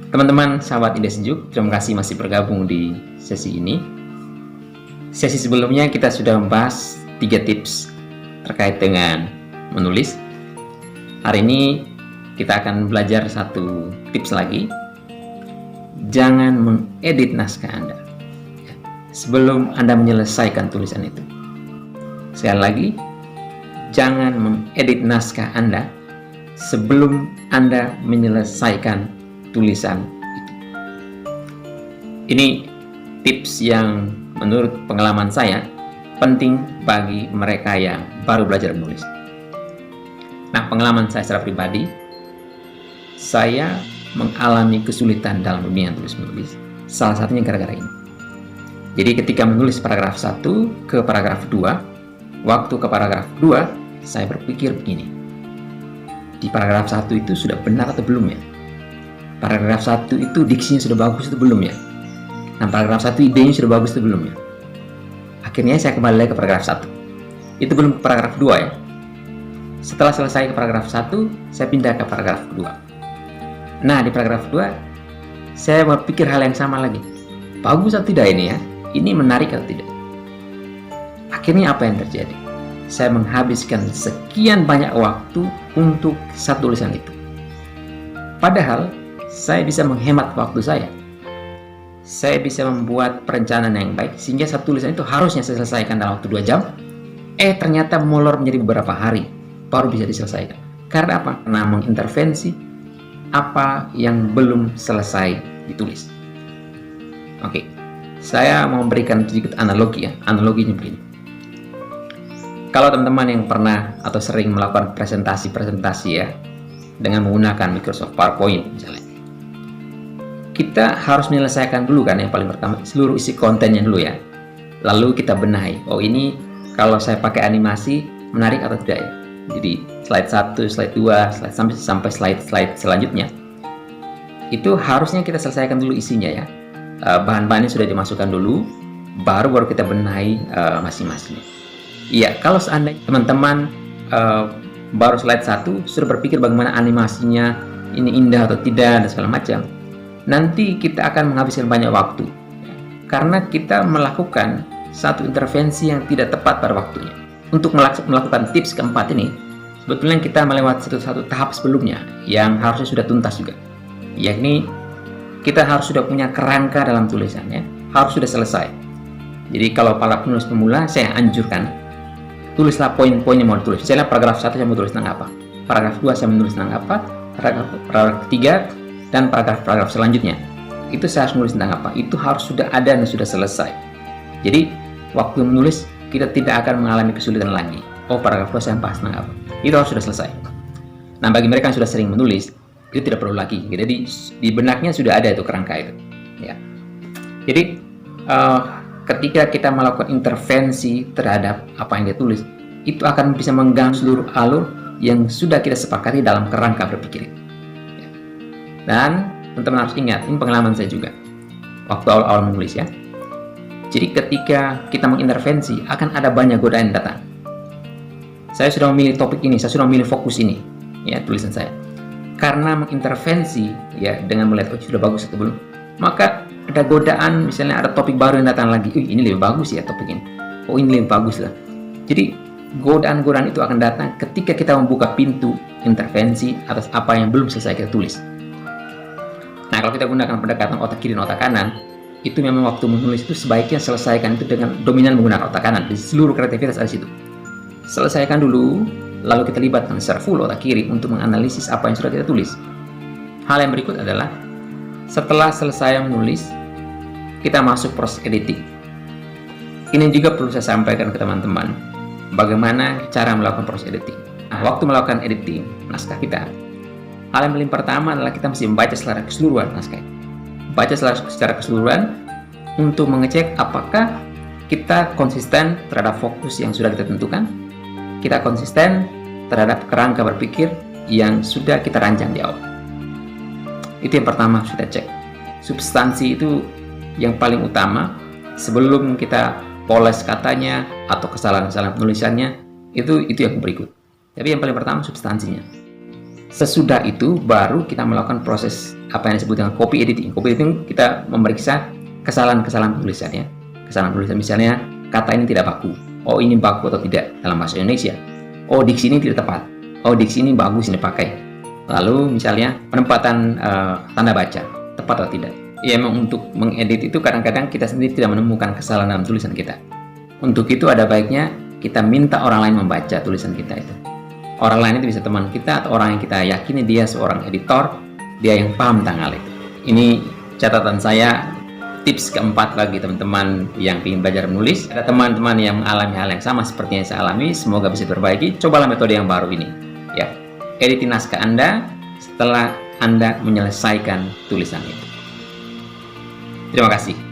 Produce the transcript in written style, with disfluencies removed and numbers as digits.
Teman-teman, sahabat Ide Sejuk, terima kasih masih bergabung di sesi ini. Sesi sebelumnya kita sudah membahas 3 tips terkait dengan menulis. Hari ini kita akan belajar satu tips lagi. Jangan mengedit naskah Anda sebelum Anda menyelesaikan tulisan itu. Sekali lagi, jangan mengedit naskah Anda sebelum Anda menyelesaikan tulisan itu. Ini tips yang menurut pengalaman saya penting bagi mereka yang baru belajar menulis. Nah, pengalaman saya secara pribadi, saya mengalami kesulitan dalam dunia tulis-menulis. Salah satunya gara-gara ini. Jadi ketika menulis paragraf 1 ke paragraf 2, waktu ke paragraf 2, saya berpikir begini. Di paragraf 1 itu sudah benar atau belum ya? Paragraf 1 itu diksinya sudah bagus atau belum ya? Nah, paragraf 1 idenya sudah bagus atau belum ya? Akhirnya saya kembali lagi ke paragraf 1. Itu belum ke paragraf 2 ya. Setelah selesai ke paragraf 1, saya pindah ke paragraf 2. Nah, di paragraf 2, saya berpikir hal yang sama lagi. Bagus atau tidak ini ya? Ini menarik atau tidak? Akhirnya apa yang terjadi? Saya menghabiskan sekian banyak waktu untuk satu tulisan itu. Padahal, saya bisa menghemat waktu saya. Saya bisa membuat perencanaan yang baik, sehingga satu tulisan itu harusnya saya selesaikan dalam waktu 2 jam. Ternyata molor menjadi beberapa hari, baru bisa diselesaikan. Karena apa? Karena mengintervensi apa yang belum selesai ditulis. Oke, saya mau memberikan sedikit analogi ya. Analoginya begini. Kalau teman-teman yang pernah atau sering melakukan presentasi ya, dengan menggunakan Microsoft PowerPoint misalnya, kita harus menyelesaikan dulu kan yang paling pertama seluruh isi kontennya dulu ya. Lalu kita benahi. Oh, ini kalau saya pakai animasi menarik atau tidak ya. Jadi slide 1, slide 2, sampai slide selanjutnya. Itu harusnya kita selesaikan dulu isinya ya. Bahan-bahannya sudah dimasukkan dulu, baru kita benahi masing-masing. Iya, kalau seandainya teman-teman baru slide 1 sudah berpikir bagaimana animasinya ini indah atau tidak dan segala macam, nanti kita akan menghabiskan banyak waktu karena kita melakukan satu intervensi yang tidak tepat pada waktunya. Untuk melakukan tips keempat ini, sebetulnya kita melewati satu tahap sebelumnya yang harusnya sudah tuntas juga, yakni kita harus sudah punya kerangka dalam tulisannya, harus sudah selesai. Jadi kalau para penulis pemula, saya anjurkan tulislah poin-poin yang mau ditulis. Misalnya paragraf 1 saya mau tulis tentang apa, paragraf 2 saya menulis tentang apa, paragraf 3 dan paragraf selanjutnya itu saya harus menulis tentang apa. Itu harus sudah ada dan sudah selesai. Jadi waktu menulis kita tidak akan mengalami kesulitan lagi. Oh, paragraf 2 saya bahas tentang apa, itu harus sudah selesai. Nah, bagi mereka yang sudah sering menulis, itu tidak perlu lagi. Jadi di benaknya sudah ada itu kerangka itu ya. Jadi ketika kita melakukan intervensi terhadap apa yang dia tulis, itu akan bisa mengganggu seluruh alur yang sudah kita sepakati dalam kerangka berpikir. Dan teman-teman harus ingat, ini pengalaman saya juga waktu awal-awal menulis ya. Jadi ketika kita mengintervensi, akan ada banyak godaan datang. Saya sudah memilih topik ini, saya sudah memilih fokus ini ya tulisan saya. Karena mengintervensi ya dengan melihat oh sudah bagus atau belum, maka ada godaan, misalnya ada topik baru yang datang lagi. Ini lebih bagus ya topik ini. Oh, ini lebih bagus lah. Jadi godaan-godaan itu akan datang ketika kita membuka pintu intervensi atas apa yang belum selesai kita tulis. Nah, kalau kita gunakan pendekatan otak kiri dan otak kanan, itu memang waktu menulis itu sebaiknya selesaikan itu dengan dominan menggunakan otak kanan. Di seluruh kreativitas ada di situ. Selesaikan dulu, lalu kita libatkan secara full otak kiri untuk menganalisis apa yang sudah kita tulis. Hal yang berikut adalah setelah selesai menulis, kita masuk proses editing. Ini juga perlu saya sampaikan ke teman-teman, bagaimana cara melakukan proses editing. Nah, waktu melakukan editing naskah kita, hal yang paling pertama adalah kita mesti membaca secara keseluruhan naskah. Baca secara keseluruhan untuk mengecek apakah kita konsisten terhadap fokus yang sudah kita tentukan, kita konsisten terhadap kerangka berpikir yang sudah kita rancang di awal. Itu yang pertama harus kita cek. Substansi itu yang paling utama. Sebelum kita poles katanya atau kesalahan-kesalahan penulisannya, itu yang berikut. Tapi yang paling pertama substansinya. Sesudah itu baru kita melakukan proses apa yang disebut dengan copy editing. Copy editing kita memeriksa kesalahan-kesalahan tulisan ya. Kesalahan tulisan misalnya kata ini tidak baku. Oh, ini baku atau tidak dalam bahasa Indonesia. Oh, diksi ini tidak tepat. Oh, diksi ini bagus ini pakai. Lalu misalnya penempatan tanda baca tepat atau tidak. Ya, memang untuk mengedit itu kadang-kadang kita sendiri tidak menemukan kesalahan dalam tulisan kita. Untuk itu ada baiknya kita minta orang lain membaca tulisan kita itu. Orang lain itu bisa teman kita atau orang yang kita yakini dia seorang editor, dia yang paham tentang hal itu. Ini catatan saya, tips keempat bagi teman-teman yang ingin belajar menulis. Ada teman-teman yang mengalami hal yang sama seperti yang saya alami, semoga bisa diperbaiki. Cobalah metode yang baru ini. Ya, editin naskah Anda setelah Anda menyelesaikan tulisan itu. Terima kasih.